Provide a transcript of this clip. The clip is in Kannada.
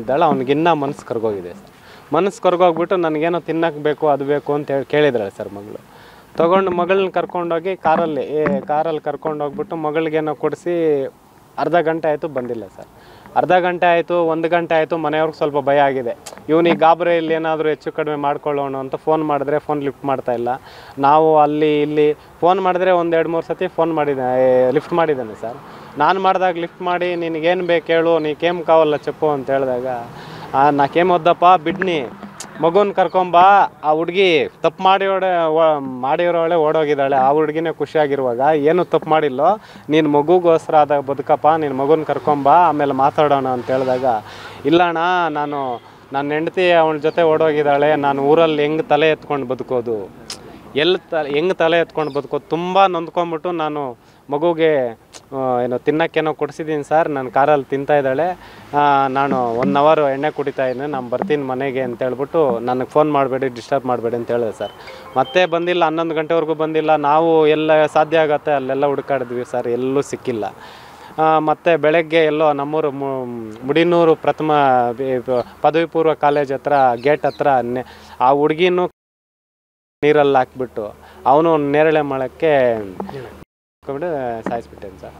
ಇದ್ದಾಳೆ ಅವನಿಗಿನ್ನ ಮನಸ್ಸು ಕರ್ಗೋಗಿದೆ ಸರ್. ಮನಸ್ಸು ಕರ್ಗೋಗ್ಬಿಟ್ಟು ನನಗೇನೋ ತಿನ್ನಕ್ಕೆ ಬೇಕು ಅದು ಬೇಕು ಅಂತ ಹೇಳಿ ಕೇಳಿದ್ರಲ್ಲ ಸರ್ ಮಗಳು. ತೊಗೊಂಡು ಮಗಳನ್ನ ಕರ್ಕೊಂಡೋಗಿ ಕಾರಲ್ಲಿ ಕರ್ಕೊಂಡೋಗ್ಬಿಟ್ಟು ಮಗಳಿಗೇನೋ ಕೊಡಿಸಿ ಅರ್ಧ ಗಂಟೆ ಆಯಿತು ಬಂದಿಲ್ಲ ಸರ್. ಅರ್ಧ ಗಂಟೆ ಆಯಿತು, 1 ಗಂಟೆ ಆಯಿತು. ಮನೆಯವ್ರಿಗೆ ಸ್ವಲ್ಪ ಭಯ ಆಗಿದೆ, ಇವನಿಗೆ ಗಾಬರಿಯಲ್ಲಿ ಏನಾದರೂ ಹೆಚ್ಚು ಕಡಿಮೆ ಮಾಡ್ಕೊಳ್ಳೋಣ ಅಂತ ಫೋನ್ ಮಾಡಿದ್ರೆ ಫೋನ್ ಲಿಫ್ಟ್ ಮಾಡ್ತಾಯಿಲ್ಲ. ನಾವು ಅಲ್ಲಿ ಇಲ್ಲಿ ಫೋನ್ ಮಾಡಿದ್ರೆ 1-2-3 ಸತಿ ಫೋನ್ ಲಿಫ್ಟ್ ಮಾಡಿದ್ದಾನೆ ಸರ್. ನಾನು ಮಾಡಿದಾಗ ಲಿಫ್ಟ್ ಮಾಡಿ ನಿನಗೇನು ಬೇಕು ಹೇಳು, ನೀಕೇಮ್ ಕಾವಲ್ಲ చెప్పు ಅಂತ ಹೇಳಿದಾಗ ನಾಕೇಮ್ ವದ್ದಪ್ಪ ಬಿಡ್ನಿ, ಮಗುನ ಕರ್ಕೊಂಬಾ, ಆ ಹುಡುಗಿ ತಪ್ಪು ಮಾಡಿರೋಳೆ ಓಡೋಗಿದ್ದಾಳೆ, ಆ ಹುಡುಗಿನೇ ಖುಷಿಯಾಗಿರುವಾಗ ಏನು ತಪ್ಪು ಮಾಡಿಲ್ಲೋ, ನೀನು ಮಗುಗೋಸ್ಕರ ಆದಾಗ ಬದುಕಪ್ಪ, ನೀನು ಮಗುನ ಕರ್ಕೊಂಬಾ ಆಮೇಲೆ ಮಾತಾಡೋಣ ಅಂತ ಹೇಳಿದಾಗ, ಇಲ್ಲಣ್ಣ ನನ್ನ ಹೆಂಡತಿ ಅವನ ಜೊತೆ ಓಡೋಗಿದ್ದಾಳೆ, ನಾನು ಊರಲ್ಲಿ ಹೆಂಗೆ ತಲೆ ಎತ್ಕೊಂಡು ಬದುಕೋದು, ಹೆಂಗೆ ತಲೆ ಎತ್ಕೊಂಡು ಬದುಕೋದು, ತುಂಬ ನೊಂದ್ಕೊಂಬಿಟ್ಟು ನಾನು ಮಗುಗೆ ತಿನ್ನೋಕ್ಕೇನೋ ಕೊಡಿಸಿದ್ದೀನಿ ಸರ್, ನಾನು ಕಾರಲ್ಲಿ ತಿಂತಾಯಿದ್ದಾಳೆ, ನಾನು 1 ಅವರ್ ಎಣ್ಣೆ ಕುಡಿತಾಯಿದ್ದೀನಿ, ನಾನು ಬರ್ತೀನಿ ಮನೆಗೆ ಅಂತ ಹೇಳ್ಬಿಟ್ಟು ನನಗೆ ಫೋನ್ ಮಾಡಬೇಡಿ, ಡಿಸ್ಟರ್ಬ್ ಮಾಡಬೇಡಿ ಅಂತ ಹೇಳಿದೆ ಸರ್. ಮತ್ತೆ ಬಂದಿಲ್ಲ, 11 ಗಂಟೆವರೆಗೂ ಬಂದಿಲ್ಲ. ನಾವು ಎಲ್ಲ ಸಾಧ್ಯ ಆಗುತ್ತೆ ಅಲ್ಲೆಲ್ಲ ಹುಡುಕಾಡಿದ್ವಿ ಸರ್, ಎಲ್ಲೂ ಸಿಕ್ಕಿಲ್ಲ. ಮತ್ತು ಬೆಳಗ್ಗೆ ಎಲ್ಲೋ ನಮ್ಮೂರು ಮುಡಿನೂರು ಪ್ರಥಮ ಪದವಿ ಪೂರ್ವ ಕಾಲೇಜ್ ಹತ್ರ ಗೇಟ್ ಹತ್ರ ಆ ಹುಡುಗಿನೂ ನೀರಲ್ಲಿ ಹಾಕ್ಬಿಟ್ಟು ಅವನು ನೇರಳೆ ಮಳಕ್ಕೆ ಸಾಯಿಸ್ಬಿಟ್ಟೇನು ಸರ್.